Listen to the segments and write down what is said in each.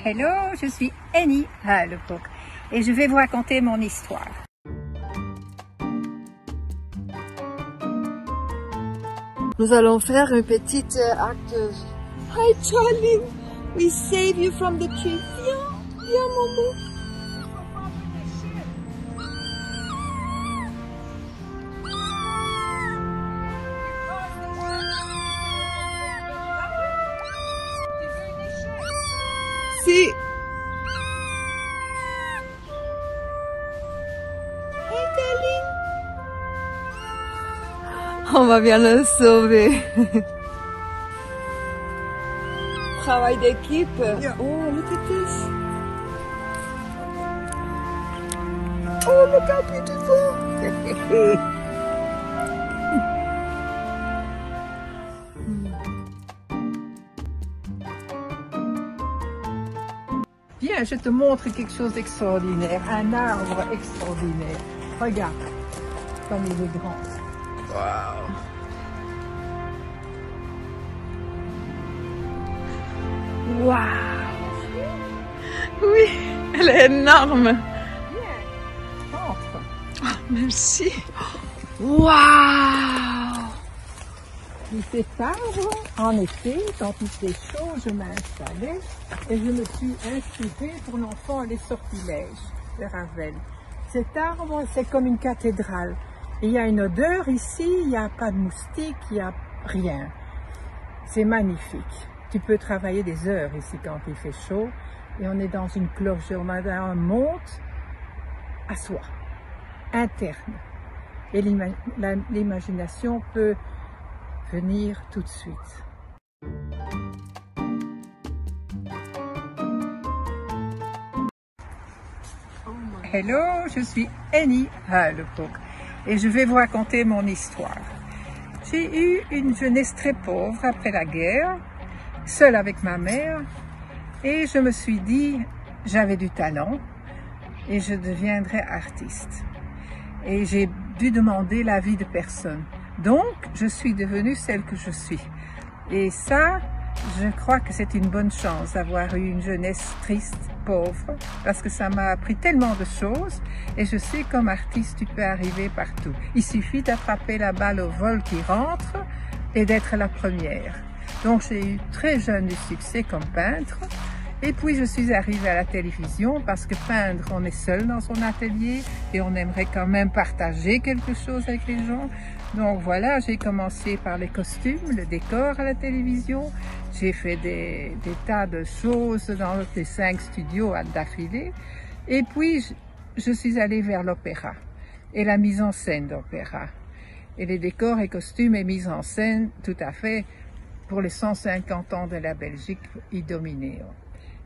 Hello, je suis Annie Haaleboek et je vais vous raconter mon histoire. Nous allons faire un petit acte. Hi Charlie, we save you from the tree. Viens, viens maman. Si. Hey darling. On va bien le sauver. Travail d'équipe. Yeah. Oh, look at this. Oh, look how beautiful. Viens, je te montre quelque chose d'extraordinaire, un arbre extraordinaire. Regarde, comme il est grand. Wow. Wow. Oui, elle est énorme. Viens, entre. Oh, merci. Wow. Et cet arbre, en été, quand il fait chaud, je m'installais et je me suis inspirée pour l'enfant les sortilèges de Ravel. Cet arbre, c'est comme une cathédrale. Il y a une odeur ici, il n'y a pas de moustiques, il n'y a rien. C'est magnifique. Tu peux travailler des heures ici quand il fait chaud et on est dans une cloche, on monte à soi, interne. Et l'imagination peut venir tout de suite. Hello, je suis Annie Haaleboek et je vais vous raconter mon histoire. J'ai eu une jeunesse très pauvre après la guerre, seule avec ma mère, et je me suis dit, j'avais du talent et je deviendrais artiste. Et j'ai dû demander l'avis de personne. Donc, je suis devenue celle que je suis. Et ça, je crois que c'est une bonne chance d'avoir eu une jeunesse triste, pauvre, parce que ça m'a appris tellement de choses. Et je sais comme artiste, tu peux arriver partout. Il suffit d'attraper la balle au vol qui rentre et d'être la première. Donc, j'ai eu très jeune du succès comme peintre. Et puis, je suis arrivée à la télévision parce que peindre, on est seul dans son atelier et on aimerait quand même partager quelque chose avec les gens. Donc voilà, j'ai commencé par les costumes, le décor à la télévision. J'ai fait des tas de choses dans les 5 studios d'affilée. Et puis, je suis allée vers l'opéra et la mise en scène d'opéra. Et les décors et costumes et mise en scène, tout à fait, pour les 150 ans de la Belgique, Idoméneo.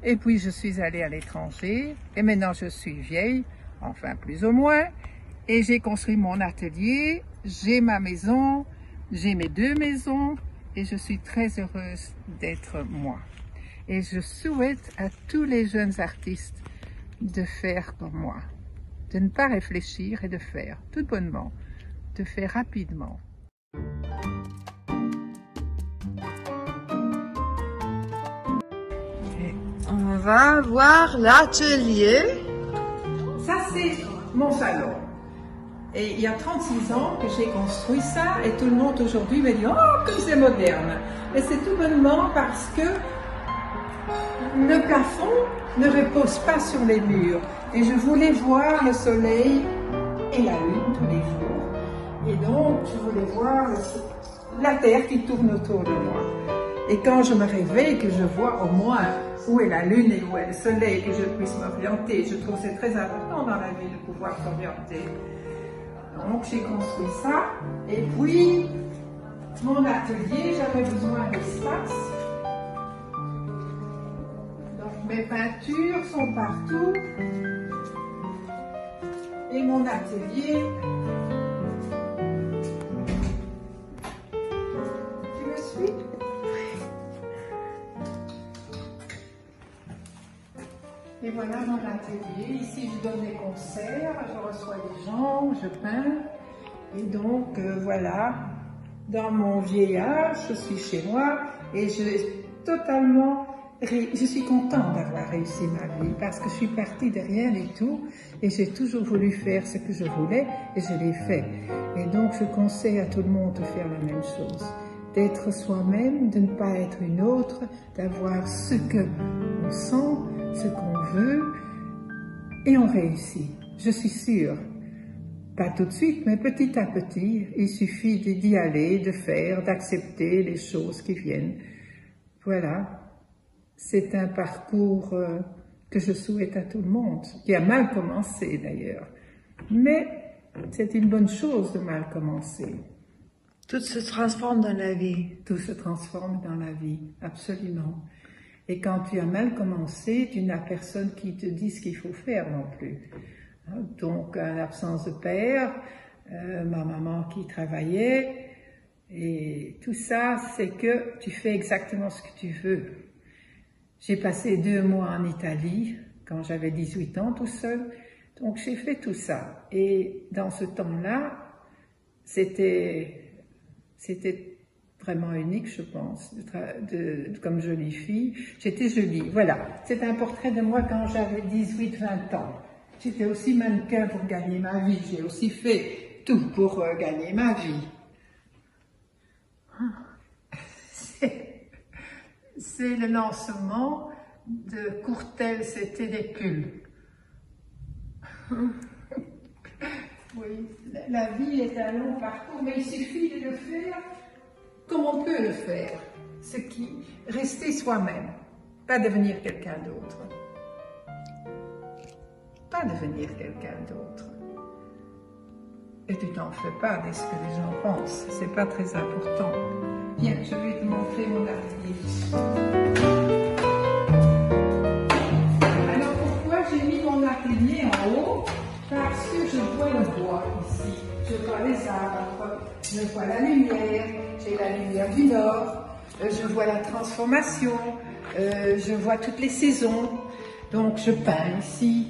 Et puis, je suis allée à l'étranger, et maintenant je suis vieille, enfin plus ou moins, et j'ai construit mon atelier, j'ai ma maison, j'ai mes 2 maisons, et je suis très heureuse d'être moi. Et je souhaite à tous les jeunes artistes de faire comme moi, de ne pas réfléchir et de faire tout bonnement, de faire rapidement. On va voir l'atelier. Ça, c'est mon salon. Et il y a 36 ans que j'ai construit ça et tout le monde aujourd'hui me dit « Oh, comme c'est moderne !» Et c'est tout bonnement parce que le plafond ne repose pas sur les murs. Et je voulais voir le soleil et la lune tous les jours. Et donc, je voulais voir la terre qui tourne autour de moi. Et quand je me réveille, que je vois au moins où est la lune et où est le soleil, que je puisse m'orienter. Je trouve que c'est très important dans la vie de pouvoir s'orienter. Donc j'ai construit ça. Et puis, mon atelier, j'avais besoin d'espace. Donc mes peintures sont partout. Et mon atelier, tu me suis? Et voilà mon atelier. Ici, je donne des concerts, je reçois des gens, je peins. Et donc, voilà, dans mon vieil âge, je suis chez moi et j'ai totalement je suis contente d'avoir réussi ma vie parce que je suis partie de rien du tout et j'ai toujours voulu faire ce que je voulais et je l'ai fait. Et donc je conseille à tout le monde de faire la même chose, d'être soi-même, de ne pas être une autre, d'avoir ce qu'on sent, ce qu'on veut et on réussit. Je suis sûre. Pas tout de suite, mais petit à petit, il suffit d'y aller, de faire, d'accepter les choses qui viennent. Voilà, c'est un parcours que je souhaite à tout le monde, qui a mal commencé d'ailleurs. Mais c'est une bonne chose de mal commencer. Tout se transforme dans la vie. Tout se transforme dans la vie, absolument. Et quand tu as mal commencé, tu n'as personne qui te dit ce qu'il faut faire non plus. Donc, en absence de père, ma maman qui travaillait, et tout ça, c'est que tu fais exactement ce que tu veux. J'ai passé 2 mois en Italie, quand j'avais 18 ans, tout seul, donc j'ai fait tout ça. Et dans ce temps-là, c'était vraiment unique, je pense, comme jolie fille. J'étais jolie, voilà. C'est un portrait de moi quand j'avais 18-20 ans. J'étais aussi mannequin pour gagner ma vie. J'ai aussi fait tout pour gagner ma vie. C'est le lancement de Courtel, c'était des pulls. Oui, la vie est un long parcours, mais il suffit de le faire comme on peut le faire. Rester soi-même, pas devenir quelqu'un d'autre. Pas devenir quelqu'un d'autre. Et tu t'en fais pas de ce que les gens pensent, c'est pas très important. Viens, je vais te montrer mon atelier. Alors pourquoi j'ai mis mon atelier en haut? Parce que je vois le bois ici, je vois les arbres, je vois la lumière, j'ai la lumière du nord, je vois la transformation, je vois toutes les saisons, donc je peins ici.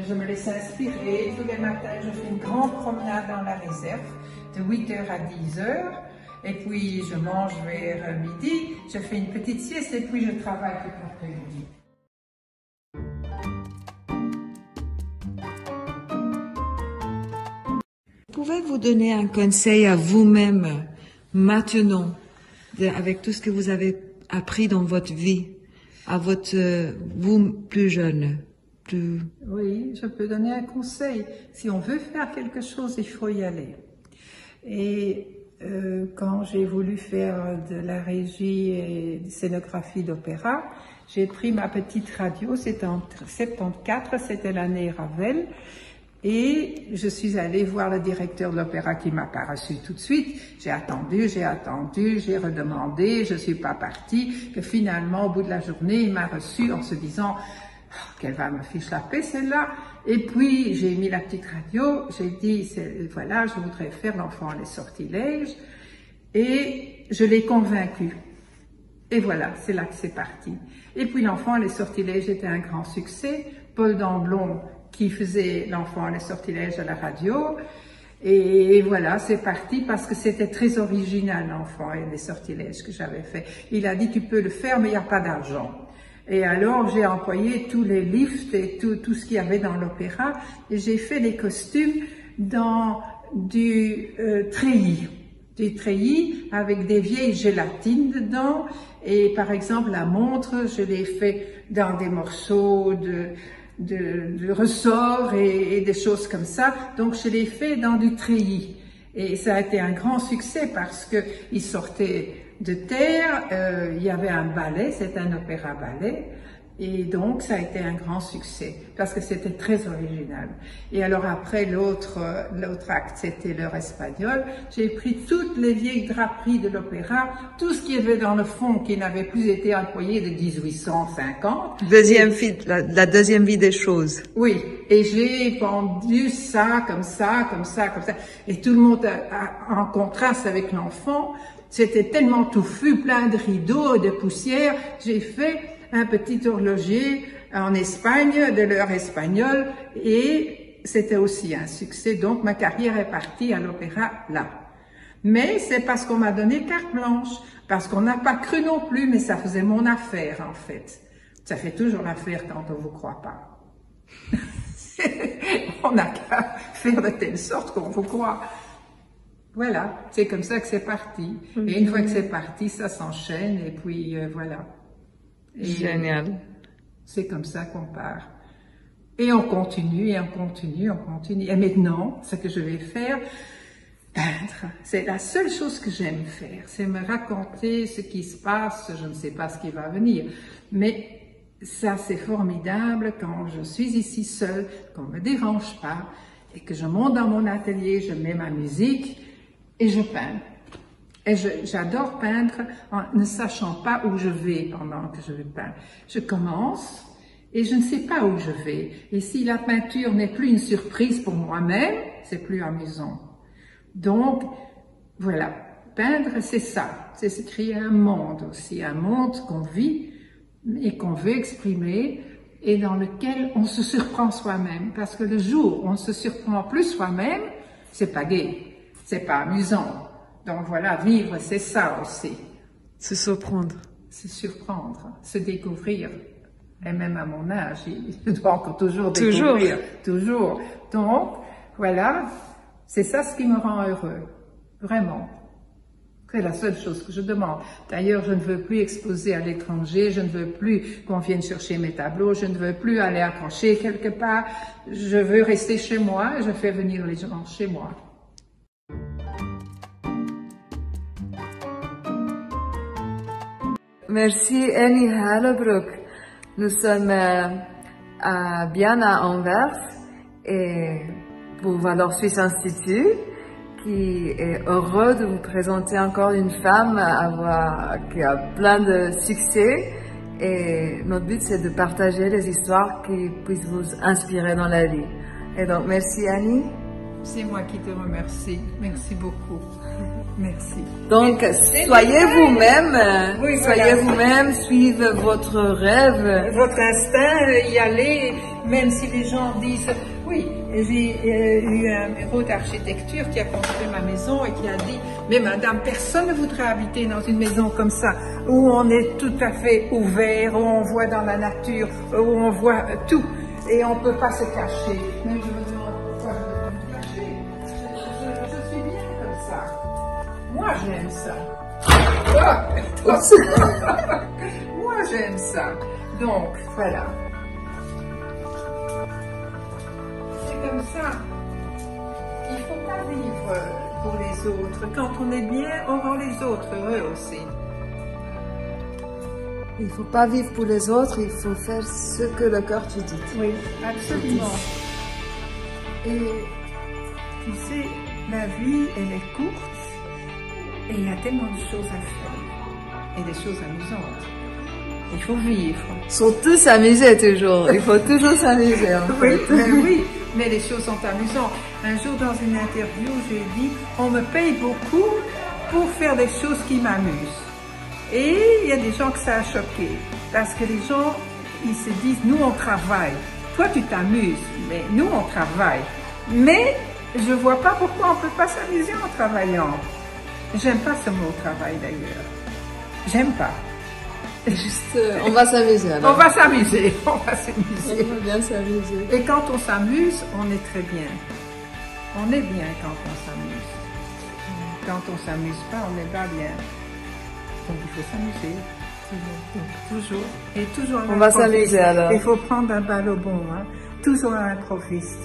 Je me laisse inspirer. Tous les matins, je fais une grande promenade dans la réserve de 8h à 10h. Et puis, je mange vers midi. Je fais une petite sieste et puis je travaille toute l'après-midi. Pouvez-vous donner un conseil à vous-même maintenant, avec tout ce que vous avez appris dans votre vie, à vous plus jeune? Oui, je peux donner un conseil. Si on veut faire quelque chose, il faut y aller. Et quand j'ai voulu faire de la régie et de scénographie d'opéra, j'ai pris ma petite radio, c'était en 74, c'était l'année Ravel, et je suis allée voir le directeur de l'opéra qui m'a pas reçu tout de suite. J'ai attendu, j'ai redemandé, je suis pas partie, que finalement, au bout de la journée, il m'a reçu en se disant qu'elle va me fiche la paix, celle-là. Et puis, j'ai mis la petite radio, j'ai dit, voilà, je voudrais faire l'enfant les sortilèges. Et je l'ai convaincu. Et voilà, c'est là que c'est parti. Et puis, l'enfant les sortilèges était un grand succès. Paul Damblon, qui faisait l'enfant les sortilèges à la radio. Et voilà, c'est parti parce que c'était très original, l'enfant et les sortilèges que j'avais fait. Il a dit, tu peux le faire, mais il n'y a pas d'argent. Et alors, j'ai employé tous les lifts et tout ce qu'il y avait dans l'opéra, et j'ai fait les costumes dans du treillis avec des vieilles gélatines dedans, et par exemple, la montre, je l'ai fait dans des morceaux de ressorts et des choses comme ça, donc je l'ai fait dans du treillis. Et ça a été un grand succès parce que il sortait de terre, il y avait un ballet, c'est un opéra-ballet, et donc ça a été un grand succès parce que c'était très original. Et alors après l'autre acte, c'était l'heure espagnole. J'ai pris toutes les vieilles draperies de l'opéra, tout ce qui avait dans le fond qui n'avait plus été employé de 1850. La deuxième vie des choses. Oui, et j'ai pendu ça, comme ça, comme ça, comme ça, et tout le monde en contraste avec l'enfant. C'était tellement touffu, plein de rideaux et de poussière. J'ai fait un petit horloger en Espagne, de l'heure espagnole, et c'était aussi un succès. Donc, ma carrière est partie à l'opéra là. Mais c'est parce qu'on m'a donné carte blanche, parce qu'on n'a pas cru non plus, mais ça faisait mon affaire, en fait. Ça fait toujours l'affaire quand on ne vous croit pas. On n'a qu'à faire de telle sorte qu'on vous croit. Voilà, c'est comme ça que c'est parti. Et une fois que c'est parti, ça s'enchaîne et puis voilà. Et génial. C'est comme ça qu'on part. Et on continue, et on continue, on continue. Et maintenant, ce que je vais faire, peindre. C'est la seule chose que j'aime faire. C'est me raconter ce qui se passe. Je ne sais pas ce qui va venir. Mais ça, c'est formidable quand je suis ici seule, qu'on ne me dérange pas, et que je monte dans mon atelier, je mets ma musique, et je peins. Et j'adore peindre en ne sachant pas où je vais pendant que je peins. Je commence et je ne sais pas où je vais. Et si la peinture n'est plus une surprise pour moi-même, c'est plus amusant. Donc, voilà, peindre, c'est ça. C'est se créer un monde aussi, un monde qu'on vit et qu'on veut exprimer et dans lequel on se surprend soi-même. Parce que le jour où on se surprend plus soi-même, c'est pas gai. C'est pas amusant. Donc voilà, vivre, c'est ça aussi. Se surprendre. Se surprendre, se découvrir. Et même à mon âge, je dois encore toujours découvrir. Toujours. Donc, voilà, c'est ça ce qui me rend heureux. Vraiment. C'est la seule chose que je demande. D'ailleurs, je ne veux plus exposer à l'étranger, je ne veux plus qu'on vienne chercher mes tableaux, je ne veux plus aller accrocher quelque part. Je veux rester chez moi et je fais venir les gens chez moi. Merci Annie Hallebroek. Nous sommes bien à Anvers et pour Valeurs Suisse Institut qui est heureux de vous présenter encore une femme qui a plein de succès et notre but c'est de partager les histoires qui puissent vous inspirer dans la vie. Et donc merci Annie. C'est moi qui te remercie. Merci beaucoup. Merci. Donc, soyez vous-même, oui, soyez voilà. Vous-même, suivez votre rêve. Votre instinct, y aller, même si les gens disent, oui, j'ai eu un bureau d'architecture qui a construit ma maison et qui a dit, mais madame, personne ne voudrait habiter dans une maison comme ça, où on est tout à fait ouvert, où on voit dans la nature, où on voit tout, et on ne peut pas se cacher. Mais je me demande pourquoi je dois me cacher. Je suis bien comme ça. Moi, j'aime ça. Moi, j'aime ça. Donc, voilà. C'est comme ça. Il ne faut pas vivre pour les autres. Quand on est bien, on rend les autres heureux aussi. Il ne faut pas vivre pour les autres, il faut faire ce que le cœur te dit. Oui, absolument. Et tu sais, la vie, elle est courte. Et il y a tellement de choses à faire, et des choses amusantes. Il faut vivre. Surtout s'amuser toujours, il faut toujours s'amuser. Oui, oui, mais les choses sont amusantes. Un jour dans une interview, j'ai dit, on me paye beaucoup pour faire des choses qui m'amusent. Et il y a des gens que ça a choqué, parce que les gens, ils se disent, nous on travaille. Toi tu t'amuses, mais nous on travaille. Mais je vois pas pourquoi on peut pas s'amuser en travaillant. J'aime pas ce mot travail d'ailleurs. J'aime pas. Juste, on va s'amuser alors. On va s'amuser, on va s'amuser. On va bien s'amuser. Et quand on s'amuse, on est très bien. On est bien quand on s'amuse. Quand on s'amuse pas, on n'est pas bien. Donc il faut s'amuser. Toujours. Et toujours. On va s'amuser alors. Il faut prendre un bal au bon. Hein. Toujours un improviste.